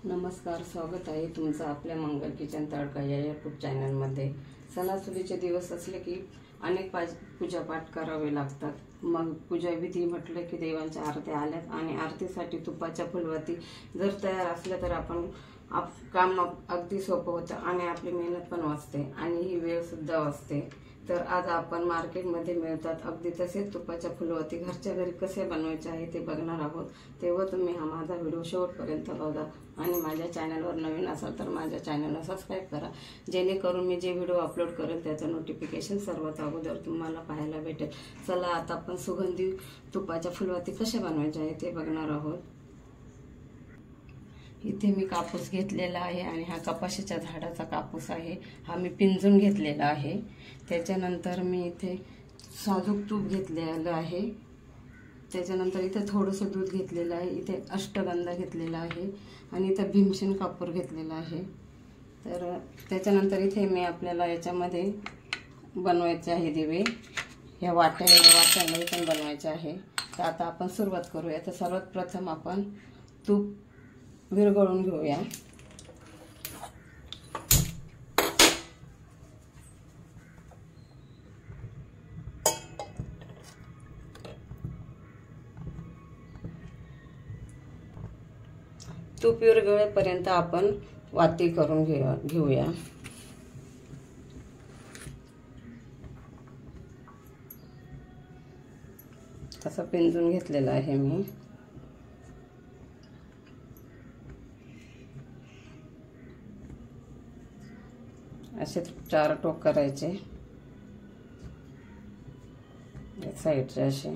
नमस्कार, स्वागत आहे तुमचं आपल्या मंगल किचन तडका या यूट्यूब चॅनलमध्ये। सणासुदीचे दिवस असले की अनेक पूजापाठ करावे लागतात। मग पूजा विधी म्हटलं की देवांच्या आरत्या आल्यात आणि आरतीसाठी तुपाच्या फुलवाती जर तयार असल्या तर आपण काम अगदी सोपं होतं आणि आपली मेहनत पण वाचते आणि ही वेळ सुद्धा वाचते। तर आज आपण मार्केटमध्ये मिळतात अगदी तसेच तुपाच्या फुलवाती घरच्या घरी कसे बनवायचे आहे ते बघणार आहोत। तेव्हा तुम्ही हा माझा व्हिडिओ शेवटपर्यंत बघा आणि माझ्या चॅनलवर नवीन असाल तर माझ्या चॅनलला सबस्क्राइब करा, जेणेकरून मी जे व्हिडिओ अपलोड करेल त्याचं नोटिफिकेशन सर्वात अगोदर तुम्हाला पाहायला भेटेल। चला आता आपण सुगंधी तुपाच्या फुलवाती कसे बनवायचे आहे ते बघणार आहोत। इथे मी कापूस घेतलेला आहे आणि हा कपाशीच्या झाडाचा कापूस आहे। हा मी पिंजून घेतलेला आहे। त्याच्यानंतर मी इथे साजूक तूप घेतलेलं आहे। त्याच्यानंतर इथे थोडंसं दूध घेतलेलं आहे। इथे अष्टगंधा घेतलेला आहे आणि इथे भीमसेन कापूर घेतलेला आहे। तर त्याच्यानंतर इथे मी आपल्याला याच्यामध्ये बनवायचे आहे दिवे। या वाट्याने पण बनवायचे आहे। तर आता आपण सुरुवात करूया। तर सर्वात प्रथम आपण तूप विरघळून घेऊया। तूप विरघळेपर्यंत आपण वाती करून घेऊया। असं पिंजून घेतलेलं आहे मी। असे 4 टोक करायचे साईडचे असे।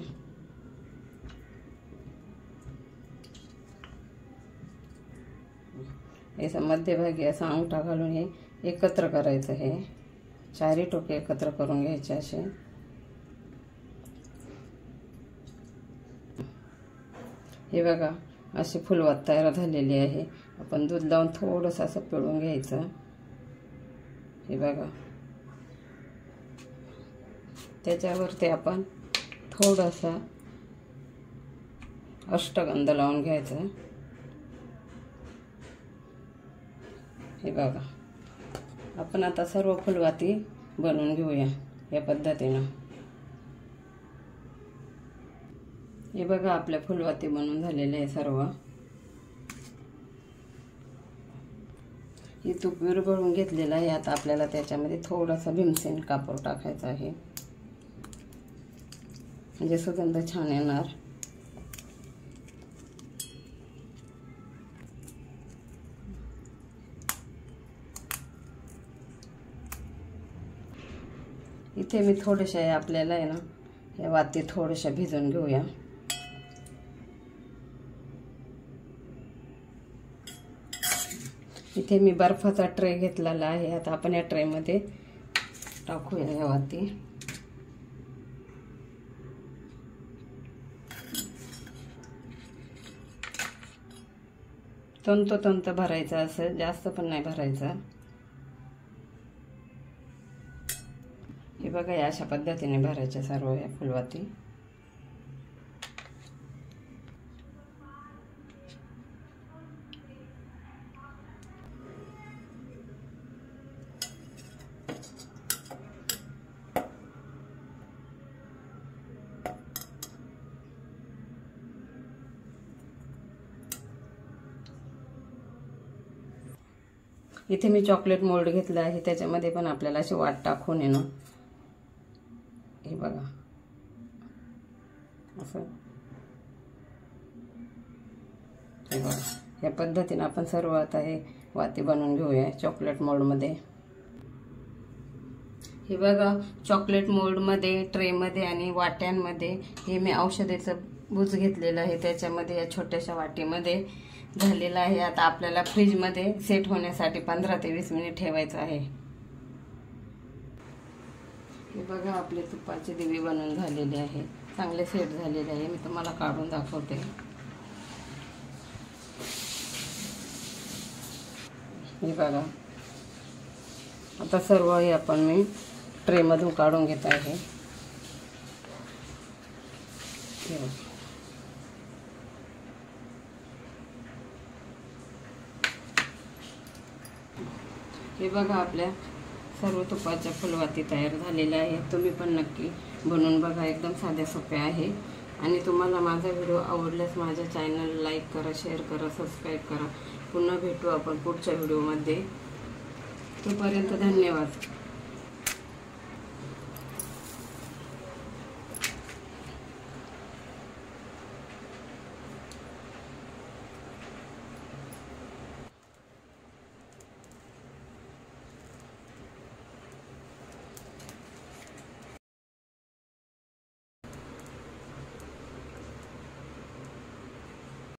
याचा मध्यभागी असा अंगठा घालून हे एकत्र करायचं। हे 4 टोके एकत्र करून घ्यायचे असे। हे बघा अशी फुलवात तयार झालेली आहे। आपण दूध लावून थोडंसं असं पिळून घ्यायचं। हे बघा त्याच्यावरती आपण थोडासा अष्टगंध लावून घ्यायचं। हे बघा आपण आता सर्व फुलवाती बनवून घेऊया या पद्धतीने। हे बघा आपल्या फुलवाती बनवून झालेले आहे सर्व। हे तूप विरघळून घेतलेलं आहे। आता आपल्याला त्याच्यामध्ये थोडासा भीमसेन कापूर टाकायचा आहे, म्हणजे सुगंध छान येणार। इथे मी थोडेसे आपल्याला आहे ना या वाती थोडेशा भिजवून घेऊया। इथे मी बर्फाचा ट्रे घेतलेला आहे। आता आपण या ट्रे मध्ये टाकूया या वाती। तंतोतंत भरायचं, असं जास्त पण नाही भरायचं। हे बघा या अशा पद्धतीने भरायच्या सर्व या फुलवाती। इथे मी चॉकलेट मोल्ड घेतला आहे। त्याच्यामध्ये पण आपल्याला अशी वाट टाकून आहे ना, हे बघा असं हे बघा या पद्धतीने आपण सर्व आता हे वाती बनवून घेऊया चॉकलेट मोल्ड मध्ये। हे बघा चॉकलेट मोल्ड मध्ये, ट्रे मध्ये आणि वाट्यांमध्ये हे मी औषधाचं बुच घेतलेलं आहे। त्याच्यामध्ये या छोट्याशा वाटीमध्ये झालेला आहे। आता आपल्याला फ्रीज मध्ये सेट होण्यासाठी 15 ते 20 मिनिट ठेवायचं आहे। हे बघा आपले तुपाचे दिवे बनवून झालेले आहे, चांगले सेट झालेले आहे। मी तुम्हाला काढून दाखवते। हे बघा आता सर्व हे आपण मी ट्रे मधून काढून घेत आहे। हे बघा आपल्या सर्व तुपाच्या फुलवाती तयार झालेल्या आहेत. तुम्ही पण नक्की बनवून बघा. एकदम साध्या सोप्या आहे. आणि तुम्हाला माझा व्हिडिओ आवडल्यास माझ्या चॅनल लाईक करा, शेअर करा, सबस्क्राईब करा. पुन्हा भेटू आपण पुढच्या व्हिडिओमध्ये. तोपर्यंत धन्यवाद.